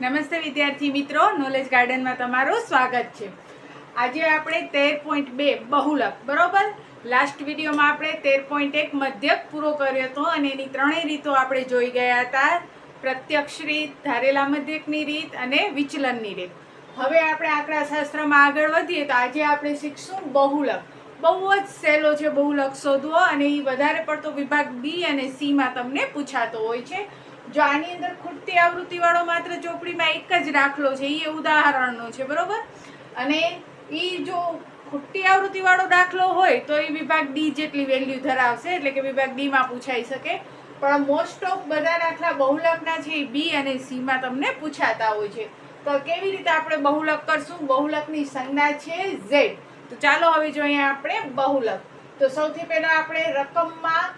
નમસ્તે વિદ્યાર્થી મિત્રો, નોલેજ ગાર્ડનમાં તમારું સ્વાગત છે. આજે આપણે 13.2 બહુલક બરોબર. લાસ્ટ વિડીયોમાં આપણે 13.1 મધ્યક પૂરો કર્યો હતો અને એની ત્રણેય રીતો આપણે જોઈ ગયા હતા. પ્રત્યક્ષ રીત, ધારેલા મધ્યકની રીત અને વિચલનની રીત. હવે આપણે આંકડાશાસ્ત્રમાં આગળ વધીએ તો આજે આપણે શીખશું બહુલક. બહુ જ સહેલો છે બહુલક શોધવો અને એ વધારે પડતો વિભાગ બી અને સીમાં તમને પૂછાતો હોય છે. જો આની અંદર ખૂટતી આવૃત્તિ વાળો માત્ર ચોપડીમાં એક જ દાખલો છે, એ ઉદાહરણનો છે બરોબર. અને એ જો ખૂટતી આવૃત્તિ વાળો દાખલો હોય તો એ વિભાગ ડી જેટલી વેલ્યુ ધરાવશે, એટલે કે વિભાગ ડી માં પૂછાઈ શકે. પણ મોસ્ટ ઓફ બધા દાખલા બહુલકના છે એ બી અને સી માં તમને પૂછાતા હોય છે. તો કેવી રીતે આપણે બહુલક કરશું? બહુલકની સંજ્ઞા છે ઝેડ. તો ચાલો હવે જોઈએ આપણે બહુલક. તો સૌથી પહેલા આપણે રકમમાં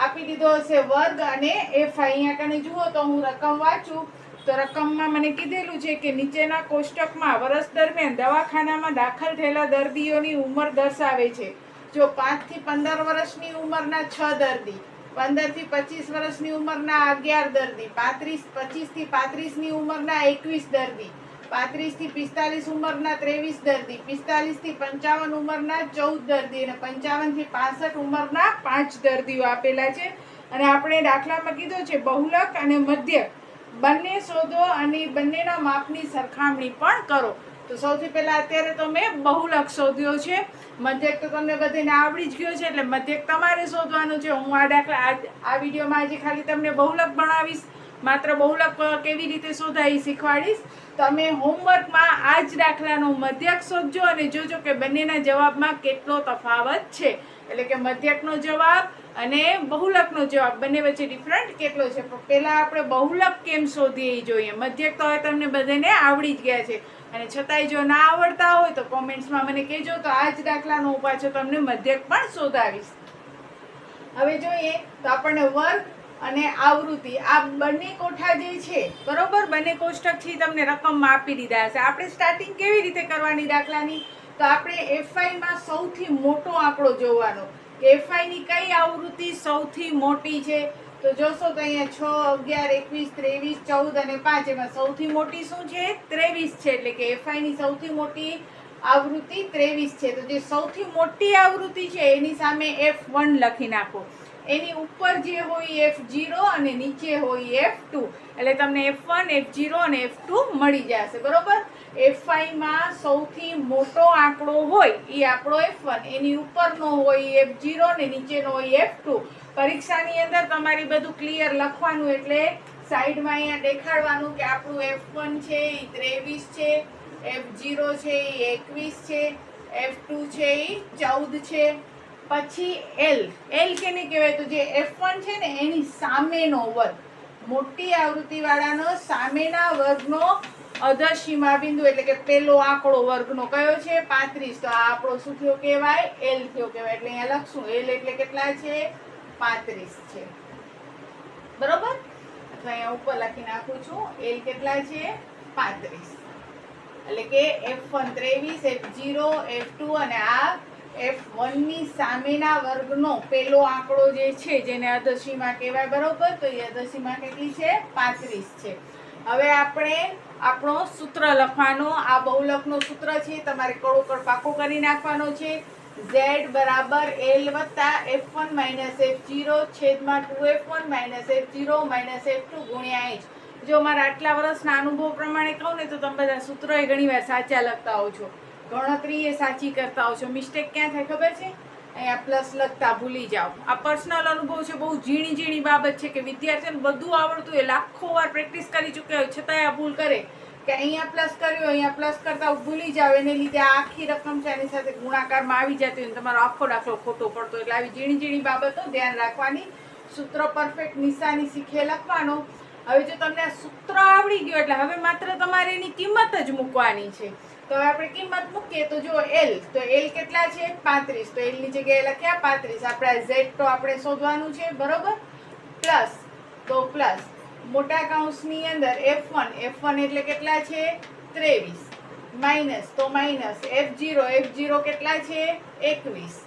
આપી દીધો હશે વર્ગ અને એફ. અહીંયા કને જુઓ તો હું રકમ વાંચું તો રકમમાં મને કીધેલું છે કે નીચેના કોષ્ટકમાં વર્ષ દરમિયાન દવાખાનામાં દાખલ થયેલા દર્દીઓની ઉંમર દર્શાવે છે. જો 5 થી 15 વર્ષની ઉંમરના 6 દર્દી, 15 થી 25 વર્ષની ઉંમરના 11 દર્દી, 25 થી 35 ની ઉંમરના 21 દર્દી, 35 થી 45 ઉંમરના 23 દર્દી, 45 થી 55 ઉંમરના 14 દર્દી અને 55 થી 65 ઉંમરના 5 દર્દીઓ આપેલા છે. અને આપણે દાખલામાં કીધો છે બહુલક અને મધ્યક બંને શોધો અને બંનેના માપની સરખામણી પણ કરો. તો સૌથી પહેલા અત્યારે તો મેં બહુલક શોધ્યો છે. મધ્યક તો તમને બધાને આવડી જ ગયો છે, એટલે મધ્યક તમારે શોધવાનું છે. હું આ વિડીયોમાં આજે ખાલી તમને બહુલક ભણાવીશ, માત્ર બહુલક કેવી રીતે શોધાય શીખવાડીશ. તમે હોમવર્કમાં આ જ દાખલાનો મધ્યક શોધજો અને જોજો કે બંનેના જવાબમાં કેટલો તફાવત છે. એટલે કે મધ્યકનો જવાબ અને બહુલકનો જવાબ બંને વચ્ચે ડિફરન્ટ કેટલો છે. પહેલા આપણે બહુલક કેમ શોધીએ એ જોઈએ. મધ્યક તો હવે તમને બધાને આવડી જ ગયા છે, અને છતાંય જો ના આવડતા હોય તો કોમેન્ટ્સમાં મને કહેજો, તો આ જ દાખલાનો હું પાછો તમને મધ્યક પણ શોધાવીશ. હવે જોઈએ તો આપણને વર્ગ અને આવૃત્તિ આ બંને કોઠા જે છે બરોબર, બંને કોષ્ટક છે તમને રકમમાં આપી દીધા હશે. આપણે સ્ટાર્ટિંગ કેવી રીતે કરવાની દાખલાની? તો આપણે એફઆઈ માં સૌથી મોટો આંકડો જોવાનો. એફઆઈ ની કઈ આવૃત્તિ સૌથી મોટી છે? તો જોશો તો અહીંયા 6, 11, 21, 23, 14 અને 5 એમાં સૌથી મોટી શું છે? 23 છે. એટલે કે એફઆઈ ની સૌથી મોટી આવૃત્તિ 23 છે. તો જે સૌથી મોટી આવૃત્તિ છે એની સામે F1 લખી નાખો. એની ઉપર જે હોય F0 અને નીચે હોય F2. એટલે તમને F1, F0 અને F2 મળી જશે બરોબર. F5 માં સૌથી મોટો આંકડો હોય એ આપણો F1, એની ઉપરનો હોય F0 અને નીચેનો હોય F2. પરીક્ષાની અંદર તમારી બધું ક્લિયર લખવાનું, એટલે સાઈડમાં અહીંયા દેખાડવાનું કે આપણું F1 છે એ 23 છે, F0 છે એ 21 છે, F2 છે એ 14 છે. પછી L કેને કહેવાય? તો જે F1 છે ને એની સામેનો વર્ગ, મોટી આવૃત્તિ વાળાનો સામેના વર્ગનો અધસીમા બિંદુ, એટલે કે પેલો આંકડો વર્ગનો કયો છે? 35. તો આ આપણો શું થયો કહેવાય? L થયો કહેવાય. એટલે અહીંયા લખશું L એટલે કેટલા છે? 35 છે બરોબર. તો અહીંયા ઉપર લખી નાખું છું L કેટલા છે? 35. એટલે કે F1 23, F0, F2 અને આ F1 ની સામેના વર્ગનો પેલો આંકડો જે છે જેને અધસીમા કહેવાય બરોબર. તો એ અધસીમા કેટલી છે? 35 છે. હવે આપણે આપણો સૂત્ર લખવાનો. આ બહુલકનો સૂત્ર છે, તમારે કડોકડ પાકો કરી નાખવાનો છે. Z બરાબર L વત્તા F1 માઇનસ F0 છેદમાં 2F1 minus F0 minus F2 ગુણ્યા H. જો મારા આટલા વર્ષના અનુભવ પ્રમાણે કહું ને તો તમે બધા સૂત્રો એ ઘણી વાર સાચા લખતા હોવ છો, ગણતરી એ સાચી કરતા હોવ છો. મિસ્ટેક ક્યાં થાય ખબર છે? અહીંયા પ્લસ લખતા ભૂલી જાઓ. આ પર્સનલ અનુભવ છે, બહુ ઝીણી બાબત છે કે વિદ્યાર્થીઓને બધું આવડતું હોય, લાખો વાર પ્રેક્ટિસ કરી ચૂક્યા હોય, છતાંય આ ભૂલ કરે કે અહીંયા પ્લસ કર્યો, અહીંયા પ્લસ કરતા ભૂલી જાવ. એને લીધે આ આખી રકમ છે એની સાથે ગુણાકારમાં આવી જતી હોય, તમારો આખો દાખલો ખોટો પડતો. એટલે આવી ઝીણી બાબતો ધ્યાન રાખવાની. સૂત્ર પરફેક્ટ નિશાની શીખે લખવાનો. હવે જો તમને આ સૂત્ર આવડી ગયું એટલે હવે માત્ર તમારે એની કિંમત જ મૂકવાની છે. તો હવે આપણે કિંમત મૂકીએ તો જો L, તો L કેટલા છે? 35. તો L ની જગ્યાએ લખ્યા 35. આપણે Z તો આપણે શોધવાનું છે બરોબર. પ્લસ તો પ્લસ, મોટા કૌંસની અંદર F1 એટલે કેટલા છે? 23. માઇનસ તો માઇનસ F0 કેટલા છે? 21.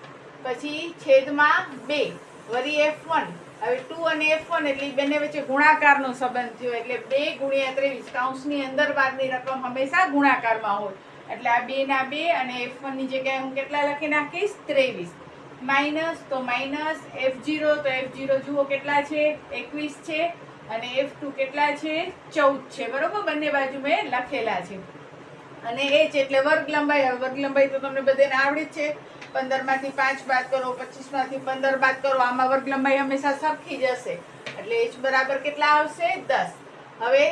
પછી છેદમાં 2 વળી F1 હવે 2 અને F1 એટલે બંને વચ્ચે ગુણાકારનો સંબંધ થયો એટલે 2 ગુણ્યા 23 કૌંસની અંદર બારની રકમ હંમેશા ગુણાકારમાં હોય એટલે આ 2 ના 2 અને F1 ની જગ્યાએ હું કેટલા લખી નાખીશ 23 માઇનસ તો માઇનસ F0 તો F0 જુઓ કેટલા છે 21 છે અને F2 કેટલા છે 14 છે બરોબર બંને બાજુ મેં લખેલા છે અને h એટલે વર્ગ લંબાઈ હવે વર્ગ લંબાઈ તો તમને બધાને આવડી જ છે 15 માંથી 5 બાદ કરો 25 માંથી 15 બાદ કરો આમાં વર્ગ લંબાઈ હંમેશા સરખી જ હશે એટલે h બરાબર કેટલા આવશે 10 હવે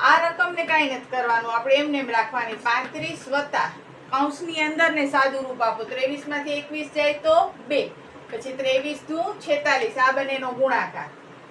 આ રકમને કાંઈ નથી કરવાનું આપણે એમને એમ રાખવાની 35 વત્તા કૌંસની અંદર ને સાદું રૂપ આપો 23 માંથી 21 જાય તો 2 પછી 23 દુ 46 આ બંનેનો ગુણાકાર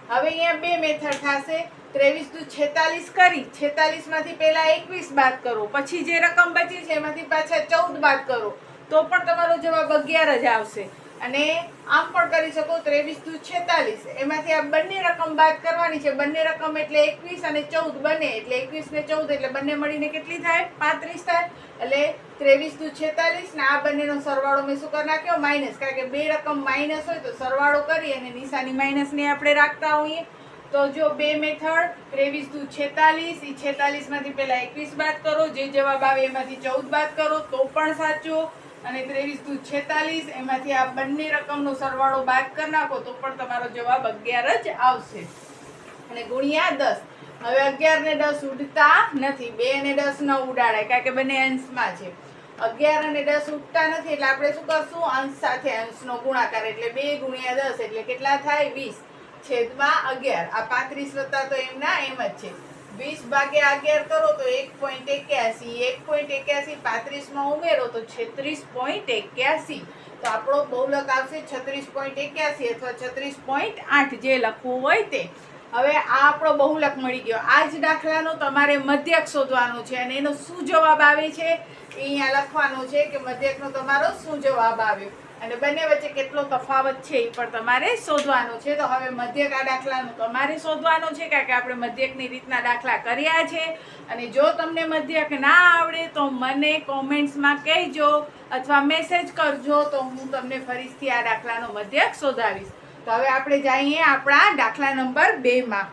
હવે અહીંયા બે મેથડ થશે 23 દુ 46 કરી 46 માંથી પહેલા 21 બાદ કરો પછી જે રકમ બચી છે એમાંથી પાછા 14 બાદ કરો તો પણ તમારો જવાબ 11 જ આવશે અને આમ પણ કરી શકો 23 દુ 46 એમાંથી આ બંને રકમ બાદ કરવાની છે બંને રકમ એટલે 21 અને 14 બંને એટલે 21 ને 14 એટલે બંને મળીને કેટલી થાય 35 થાય એટલે 23 દુ 46 ને આ બંનેનો સરવાળો મેં શું કરી નાખ્યો માઇનસ કારણ કે બે રકમ માઇનસ હોય તો સરવાળો કરી અને નિશાની માઇનસ ની આપણે રાખતા હોઈએ તો જો બે મેથડ 23 દુ 46 એ 46 માંથી પહેલા 21 બાદ કરો જે જવાબ આવે એમાંથી 14 બાદ કરો તો પણ સાચો અને 23 દુ 46 એમાંથી આ બંને રકમનો સરવાળો બાદ કરી નાખો તો પણ તમારો જવાબ 11 જ આવશે અને ગુણ્યા 10 હવે 11 ને 10 ઉડતા નથી 2 અને 10 ન ઉડાડાય કારણ કે બંને અંશમાં છે 11 અને 10 ઉડતા નથી એટલે આપણે શું કરશું અંશ સાથે અંશનો ગુણાકાર એટલે 2 ગુણ્યા 10 એટલે કેટલા થાય 20 છેદમાં 11 આ 35 વત્તા તો એમના એમ જ છે 20 ભાગ્યા 11 કરો તો 1.81 1.81 35 માં ઉમેરો તો 36.81 તો આપણો બહુલક આવશે 36.81 અથવા 36.8 જે લખવું હોય તે હવે આ આપણો બહુલક મળી ગયો આ જ દાખલાનો તમારે મધ્યક શોધવાનો છે અને એનો શું જવાબ આવે છે એ અહીંયા લખવાનો છે કે મધ્યકનો તમારો શું જવાબ આવ્યો અને બંને વચ્ચે કેટલો તફાવત છે એ પણ તમારે શોધવાનો છે તો હવે મધ્યક આ દાખલાનો તમારે શોધવાનો છે કારણ કે આપણે મધ્યકની રીતના દાખલા કર્યા છે અને જો તમને મધ્યક ના આવડે તો મને કોમેન્ટ્સમાં કહેજો અથવા મેસેજ કરજો તો હું તમને ફરીથી આ દાખલાનો મધ્યક શોધાવીશ તો હવે આપણે જઈએ આપણા દાખલા નંબર 2 માં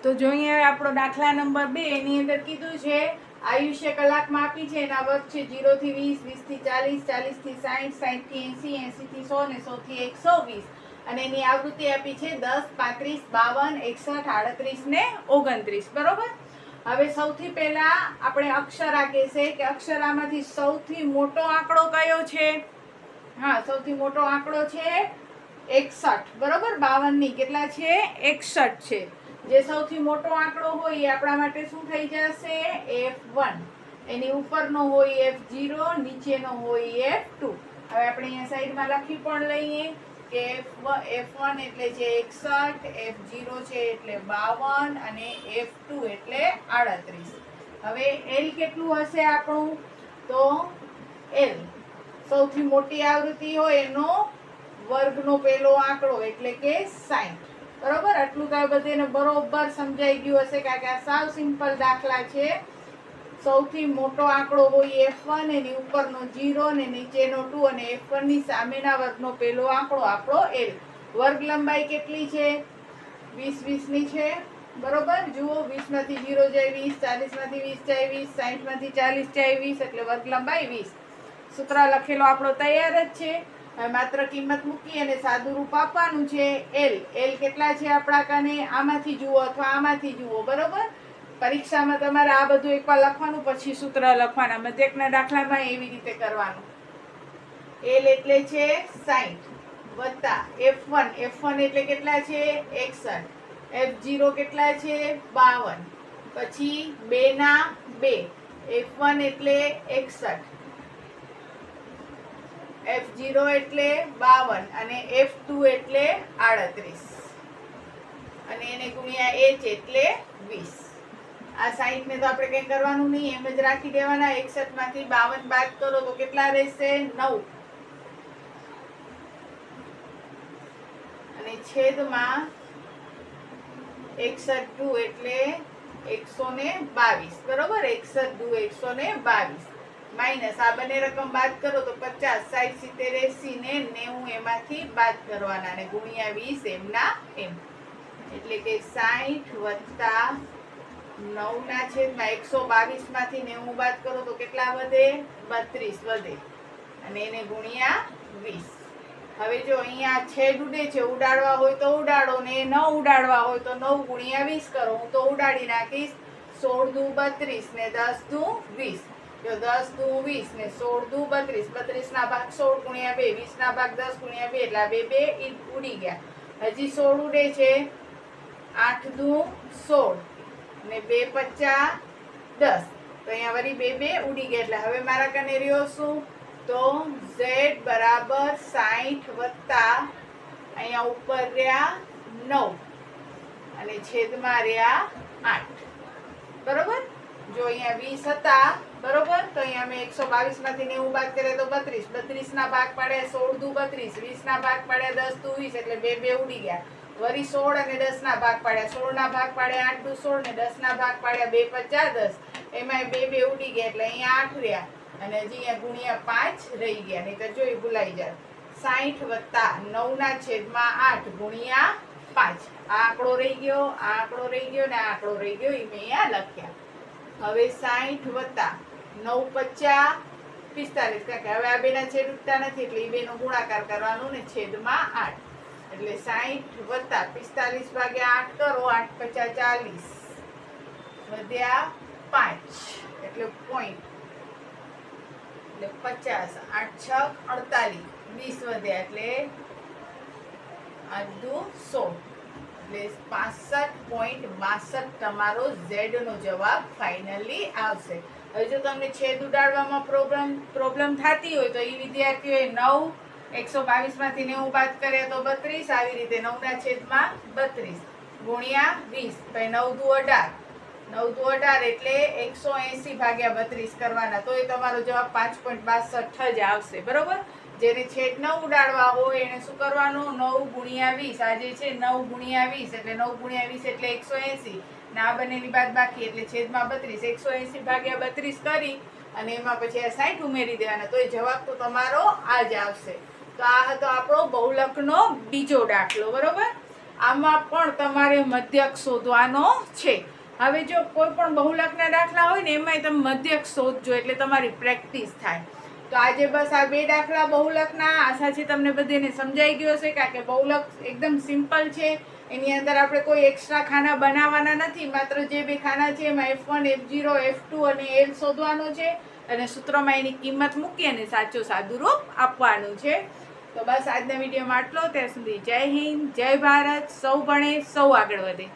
તો જોઈએ આપણો દાખલા નંબર 2 એની અંદર કીધું છે આયુષ્ય કલાકમાં આપી છે એના વર્ગ છે 0 થી 20 20 થી 40 40 થી 60 60 થી 80 80 થી 100 ને 100 થી 120 અને એની આવૃત્તિ આપી છે 10 35 52 61 38 ને 29 બરોબર હવે સૌથી પહેલા આપણે અક્ષરા કહેશે કે અક્ષરામાંથી સૌથી મોટો આંકડો કયો છે હા સૌથી મોટો આંકડો છે 61 બરોબર 52 ની કેટલા છે 61 છે જે સૌથી મોટો આંકડો હોય એ આપણા માટે શું થઈ જશે F1 એની ઉપરનો હોય F0 નીચેનો હોય F2 હવે આપણે અહીંયા સાઈડમાં લખી પણ લઈએ કે F1 એટલે છે 61 F0 છે એટલે 52 અને F2 એટલે 38 હવે L કેટલું હશે આપણું તો L સૌથી મોટી આવૃત્તિ હોય એનો વર્ગનો પહેલો આંકડો એટલે કે 60 બરોબર આટલું તો બધાને બરોબર સમજાઈ ગયું હશે કારણ કે આ સાવ સિમ્પલ દાખલા છે સૌથી મોટો આંકડો હોય F1 એની ઉપરનો 0 ને નીચેનો 2 અને F1 ની સામેના વર્ગનો પહેલો આંકડો આપણો L વર્ગ લંબાઈ કેટલી છે 20 20 ની છે બરોબર જુઓ 20 માંથી 0 જાય 20 40 માંથી 20 જાય 20 60 માંથી 40 જાય 20 એટલે વર્ગ લંબાઈ 20 સૂત્ર લખેલો આપણો તૈયાર જ છે હવે માત્ર કિંમત મૂકી અને સાદું રૂપ આપવાનું છે L L કેટલા છે આપણા કને આમાંથી જુઓ અથવા આમાંથી જુઓ બરોબર પરીક્ષામાં તમારે આ બધું એકવાર લખવાનું પછી સૂત્ર લખવાના મધ્યકના દાખલામાં એવી રીતે કરવાનું L એટલે છે 60 વત્તા F1 એટલે કેટલા છે 61 F0 કેટલા છે 52 પછી 2 ના 2 F1 એટલે 61 F0 એટલે 52 અને F2 એટલે 38 અને એને ગુણ્યા h એટલે 20 આ 60 ને તો આપણે કંઈ કરવાનું નહીં એમ જ રાખી દેવાના 61 માંથી 52 બાદ કરો તો કેટલા રહેશે 9 અને છેદમાં 61 એટલે 122 બરોબર 61 122 માઇનસ આ બંને રકમ બાદ કરો તો 50, 60, 70, 80 ને 90 એમાંથી બાદ કરવાના અને ગુણ્યા 20 એમના એમ. એટલે કે 60 વત્તા 9 ના છેદમાં 122 માંથી 90 બાદ કરો તો કેટલા વધે? 32 વધે અને એને ગુણ્યા 20. હવે જો અહીંયા છેદ ઉડે છે, ઉડાડવા હોય તો ઉડાડો ને ન ઉડાડવા હોય તો 9 ગુણ્યા 20 કરો. હું તો ઉડાડી નાખીશ. 16 દુ 32 ને 10 દુ 20. જો 10 દુ 20 ને 16 દુ 32. 32 ના ભાગ 16 ગુણ્યા 2, 20 ના ભાગ 10 ગુણ્યા 2 એટલે આ બે ઉડી ગયા. હજી 16 ઉડે છે. 8 દુ 16 ને 2 પચ્ચા 10. તો અહીંયા વળી બે ઉડી ગયા. એટલે હવે મારા કને રહ્યો શું? તો z બરાબર 60 વત્તા અહીંયા ઉપર રહ્યા 9 અને છેદમાં રહ્યા 8. બરોબર? જો અહીંયા 20 હતા, બરોબર? તો અહીંયા મેં 122 માંથી 90 બાદ કરે તો 32. 32 ના ભાગ પાડ્યા 16 દુ 32. 20 ના ભાગ પાડ્યા 10 દુ 20 એટલે બે ઉડી ગયા. વળી 16 અને 10 ના ભાગ પાડ્યા. 16 ના ભાગ પાડ્યા 8 દુ 16 ને 10 ના ભાગ પાડ્યા 2 50 10. એમાં બે ઉડી ગયા એટલે અહીંયા 8 રહ્યા અને હજી અહીંયા ગુણ્યા 5 રહી ગયા. નહીં તો જોઈ ભૂલાઈ જાય. 60 વત્તા 9 ના છેદમાં 8 ગુણ્યા 5. આ આંકડો રહી ગયો, આ આંકડો રહી ગયો ને આ આંકડો રહી ગયો. એ મેં અહીંયા લખ્યા. હવે 60 વત્તા 9 પચ્ચા 45. કારણ કે હવે આ બેના છેદ ઉડતા નથી એટલે એ બેનો ગુણાકાર કરવાનો ને છેદમાં 8. એટલે 60 વત્તા 45 ભાગ્યા 8 કરો. 8 પચ્ચા 40 વધ્યા 5 એટલે પોઈન્ટ. એટલે 50. 8 6 48 20 વધ્યા એટલે 8 દુ 16 એટલે 65.62 તમારો Z નો જવાબ ફાઇનલી આવશે. હવે જો તમને છેદ ઉડાડવામાં પ્રોબ્લેમ થતી હોય તો એ વિદ્યાર્થીઓએ 9 122 માંથી 90 બાદ કરે તો 32. આવી રીતે 9 ના છેદમાં 32 ગુણ્યા 20. પછી 9 દુ 18. 9 દુ 18 એટલે 180 ભાગ્યા 32 કરવાના. તો એ તમારો જવાબ 5.62 જ આવશે. બરોબર? જેને છેદ ન ઉડાડવા હોય એને શું કરવાનું? 9 ગુણ્યા 20. આ જે છે 9 ગુણ્યા 20 એટલે 9 ગુણ્યા 20 એટલે 180 ને આ બંનેની બાદ બાકી એટલે છેદમાં 32. 180 ભાગ્યા 32 કરી અને એમાં પછી આ 60 ઉમેરી દેવાના. તો એ જવાબ તો તમારો આ જ આવશે. તો આ હતો આપણો બહુલકનો બીજો દાખલો. બરોબર? આમાં પણ તમારે મધ્યક શોધવાનો છે. હવે જો કોઈ પણ બહુલકના દાખલા હોય ને એમાંય તમે મધ્યક શોધજો એટલે તમારી પ્રેક્ટિસ થાય. તો આજે બસ આ બે દાખલા બહુલકના. આશા છે તમને બધાને સમજાઈ ગયો હશે. કારણ કે બહુલક એકદમ સિમ્પલ છે. એની અંદર આપણે કોઈ એક્સ્ટ્રા ખાના બનાવવાના નથી. માત્ર જે બે ખાના છે એમાં F1, F0, F2 અને L શોધવાનો છે અને સૂત્રમાં એની કિંમત મૂકી અને સાચો સાદુરૂપ આપવાનું છે. તો બસ આજના વિડીયોમાં આટલો. ત્યાં સુધી જય હિન્દ, જય ભારત. સૌ ભણે સૌ આગળ વધે.